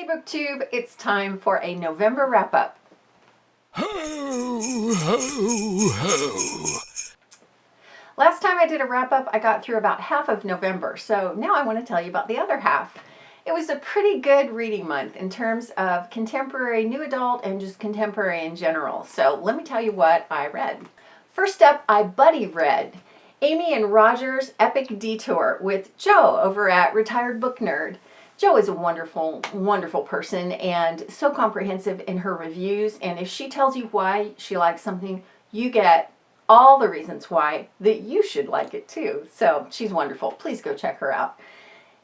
Hey BookTube, it's time for a November wrap-up. Ho, ho, ho. Last time I did a wrap-up, I got through about half of November, so now I want to tell you about the other half. It was a pretty good reading month in terms of contemporary new adult and just contemporary in general, so let me tell you what I read. First up, I buddy read Amy and Roger's epic Detour with Joe over at Retired Book Nerd. Jo is a wonderful, wonderful person and so comprehensive in her reviews, and if she tells you why she likes something, you get all the reasons why that you should like it too. So she's wonderful. Please go check her out.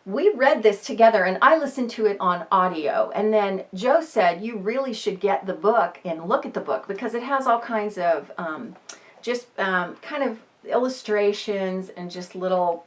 We read this together and I listened to it on audio, and then Jo said you really should get the book and look at the book because it has all kinds of kind of illustrations and just little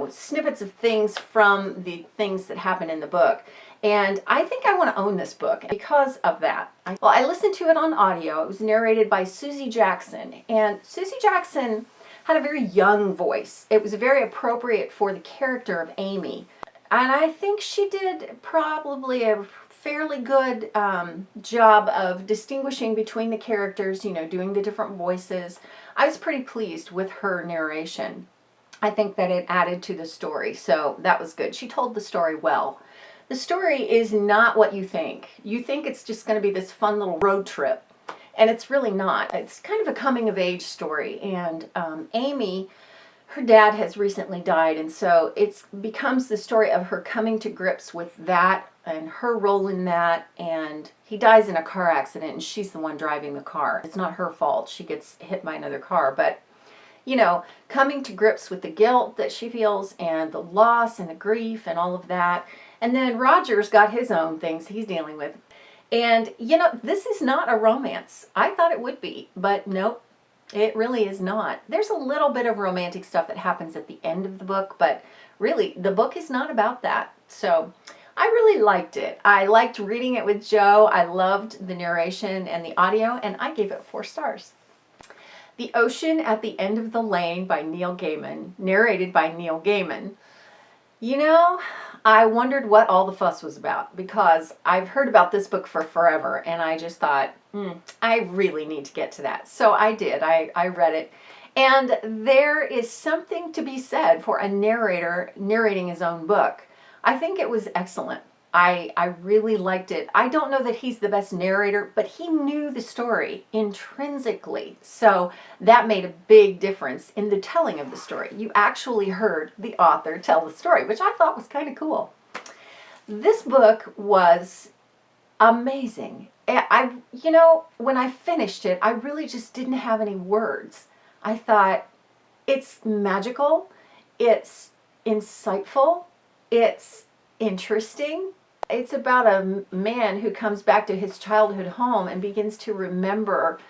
snippets of things from the things that happen in the book. And I think I want to own this book because of that. I listened to it on audio. It was narrated by Suzy Jackson. And Suzy Jackson had a very young voice. It was very appropriate for the character of Amy. And I think she did probably a fairly good job of distinguishing between the characters, doing the different voices. I was pretty pleased with her narration. I think that it added to the story, so that was good. She told the story well. The story is not what you think. You think it's just going to be this fun little road trip, and it's really not. It's kind of a coming-of-age story, and Amy, her dad has recently died, and so it becomes the story of her coming to grips with that and her role in that, and he dies in a car accident, and she's the one driving the car. It's not her fault. She gets hit by another car, but coming to grips with the guilt that she feels and the loss and the grief and all of that. And then Roger's got his own things he's dealing with. And, this is not a romance. I thought it would be, but nope, it really is not. There's a little bit of romantic stuff that happens at the end of the book, but really, the book is not about that. So I really liked it. I liked reading it with Jo. I loved the narration and the audio, and I gave it 4 stars. The Ocean at the End of the Lane by Neil Gaiman, narrated by Neil Gaiman. I wondered what all the fuss was about because I've heard about this book for forever, and I just thought, I really need to get to that. So I did. I read it. And there is something to be said for a narrator narrating his own book. I think it was excellent. I really liked it. I don't know that he's the best narrator, but he knew the story intrinsically. So that made a big difference in the telling of the story. You actually heard the author tell the story, which I thought was kind of cool. This book was amazing. When I finished it, I really just didn't have any words. I thought it's magical, it's insightful, it's interesting. It's about a man who comes back to his childhood home and begins to remember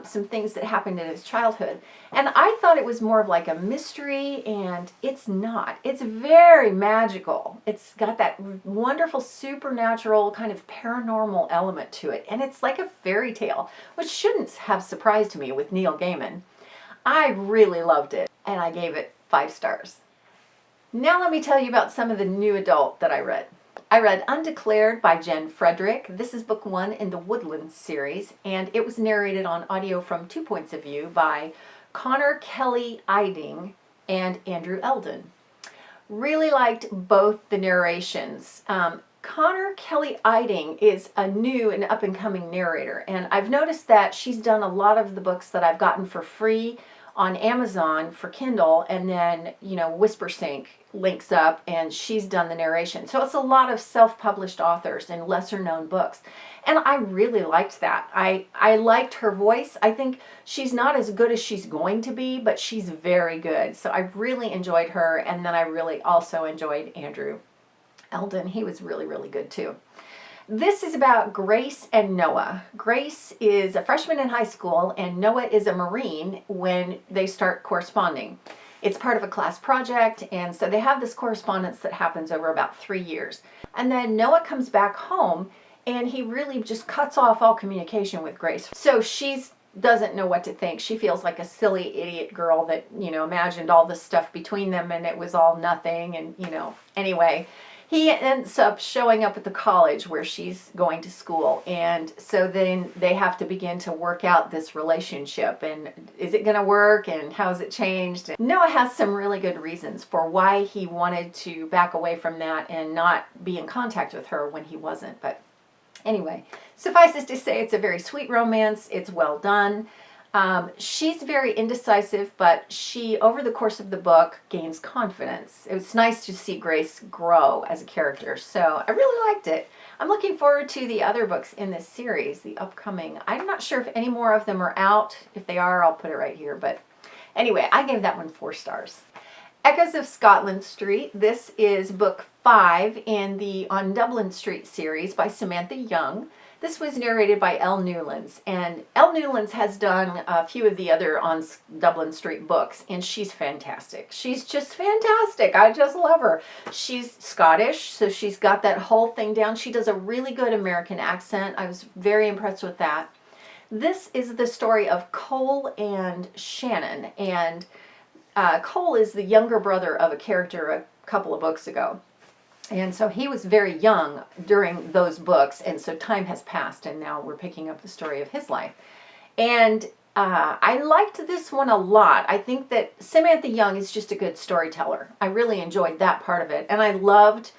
some things that happened in his childhood. And I thought it was more of like a mystery, and it's not. It's very magical. It's got that wonderful supernatural kind of paranormal element to it. And it's like a fairy tale, which shouldn't have surprised me with Neil Gaiman. I really loved it, and I gave it 5 stars. Now let me tell you about some of the new adult that I read. I read Undeclared by Frederick. This is book 1 in the Woodlands series, and it was narrated on audio from 2 points of view by Kelly-Eiding and Andrew Elden. Really liked both the narrations. Kelly-Eiding is a new and up-and-coming narrator, and I've noticed that she's done a lot of the books that I've gotten for free on Amazon for Kindle, and then, WhisperSync links up and she's done the narration. So it's a lot of self-published authors and lesser-known books. And I really liked that. I liked her voice. I think she's not as good as she's going to be, but she's very good. So I really enjoyed her, and then I really also enjoyed Andrew Elden. He was really, really good too. This is about Grace and Noah. Grace is a freshman in high school, and Noah is a Marine when they start corresponding. It's part of a class project, and so they have this correspondence that happens over about 3 years. And then Noah comes back home, and he really just cuts off all communication with Grace. So she doesn't know what to think. She feels like a silly idiot girl that, imagined all this stuff between them, and it was all nothing, and, anyway. he ends up showing up at the college where she's going to school. And so then they have to begin to work out this relationship. And is it going to work? And how has it changed? And Noah has some really good reasons for why he wanted to back away from that and not be in contact with her when he wasn't. But anyway, suffices to say it's a very sweet romance. It's well done. She's very indecisive, but she, over the course of the book, gains confidence. It's nice to see Grace grow as a character, so I really liked it. I'm looking forward to the other books in this series, the upcoming. I'm not sure if any more of them are out. If they are, I'll put it right here, but anyway, I gave that one 4 stars. Echoes of Scotland Street. This is book 5 in the On Dublin Street series by Samantha Young. This was narrated by Elle Newlands, and Elle Newlands has done a few of the other On Dublin Street books, and she's fantastic. She's just fantastic. I just love her. She's Scottish, so she's got that whole thing down. She does a really good American accent. I was very impressed with that. This is the story of Cole and Shannon, and Cole is the younger brother of a character a couple of books ago. And so he was very young during those books, and so time has passed, and now we're picking up the story of his life. And I liked this one a lot. I think that Samantha Young is just a good storyteller. I really enjoyed that part of it, and I loved,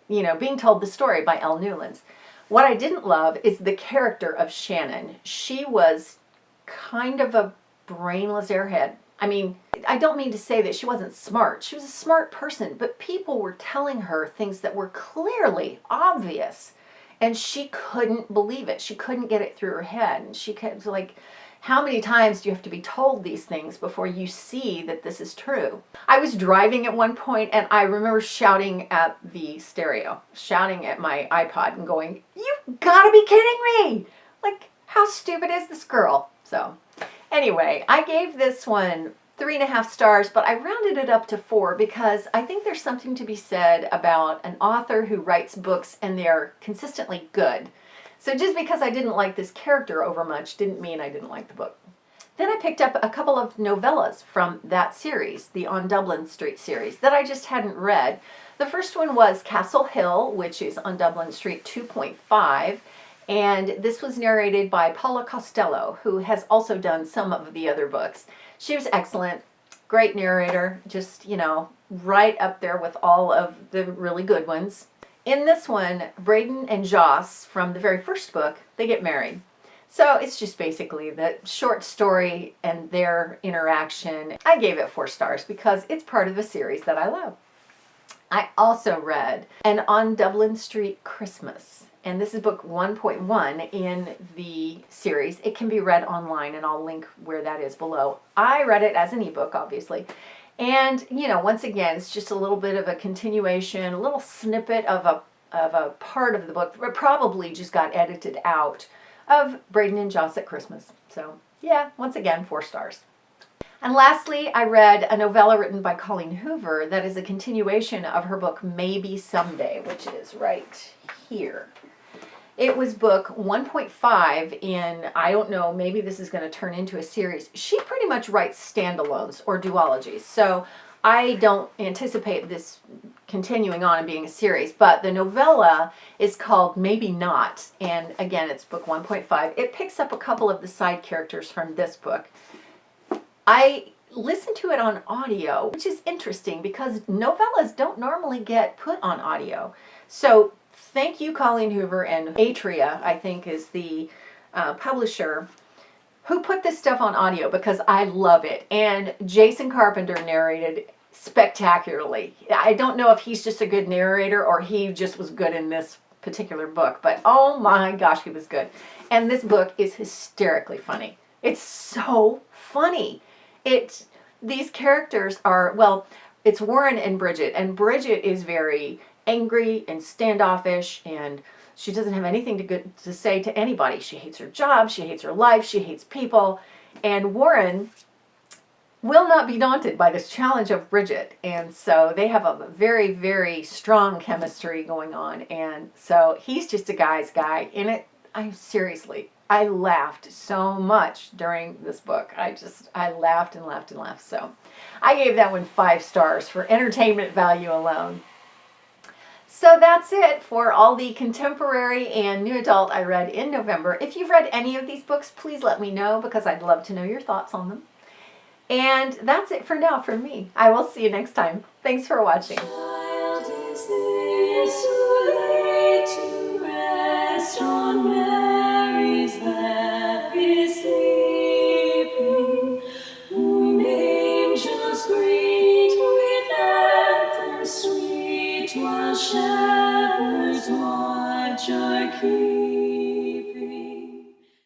being told the story by Elle Newlands. What I didn't love is the character of Shannon. She was kind of a brainless airhead. I mean, I don't mean to say that she wasn't smart. She was a smart person, but people were telling her things that were clearly obvious, and she couldn't believe it. She couldn't get it through her head, and she kept like, how many times do you have to be told these things before you see that this is true? I was driving at one point, and I remember shouting at the stereo, shouting at my iPod and going, "You've got to be kidding me! Like, how stupid is this girl?" So anyway, I gave this one 3.5 stars, but I rounded it up to 4 because I think there's something to be said about an author who writes books and they're consistently good. So just because I didn't like this character over much didn't mean I didn't like the book. Then I picked up a couple of novellas from that series, the On Dublin Street series, that I just hadn't read. The first one was Castle Hill, which is on Dublin Street 2.5. And this was narrated by Paula Costello, who has also done some of the other books. She was excellent, great narrator, just, right up there with all of the really good ones. In this one, Braden and Joss, from the very first book, they get married. So it's just basically the short story and their interaction. I gave it 4 stars because it's part of a series that I love. I also read an On Dublin Street Christmas. And this is book 1.1 in the series. It can be read online, and I'll link where that is below. I read it as an ebook, obviously. And, once again, it's just a little bit of a continuation, a little snippet of a part of the book that probably just got edited out of Braden and Joss at Christmas. So, yeah, once again, 4 stars. And lastly, I read a novella written by Colleen Hoover that is a continuation of her book Maybe Someday, which is right here. It was book 1.5 in, I don't know, maybe this is going to turn into a series. She pretty much writes standalones or duologies, so I don't anticipate this continuing on and being a series, but the novella is called Maybe Not, and again, it's book 1.5. It picks up a couple of the side characters from this book. I listened to it on audio, which is interesting because novellas don't normally get put on audio. So thank you, Colleen Hoover, and Atria, I think, is the publisher, who put this stuff on audio because I love it. And Jason Carpenter narrated spectacularly. I don't know if he's just a good narrator or he just was good in this particular book, but oh my gosh, he was good. And this book is hysterically funny. It's so funny. These characters are, well, it's Warren and Bridget is very angry and standoffish, and she doesn't have anything to say to anybody. She hates her job, she hates her life, she hates people, and Warren will not be daunted by this challenge of Bridget, and so they have a very, very strong chemistry going on, and so he's just a guy's guy. And I laughed so much during this book. I laughed and laughed and laughed. So I gave that one 5 stars for entertainment value alone. So that's it for all the contemporary and new adult I read in November. If you've read any of these books, please let me know because I'd love to know your thoughts on them. And that's it for now from me. I will see you next time. Thanks for watching.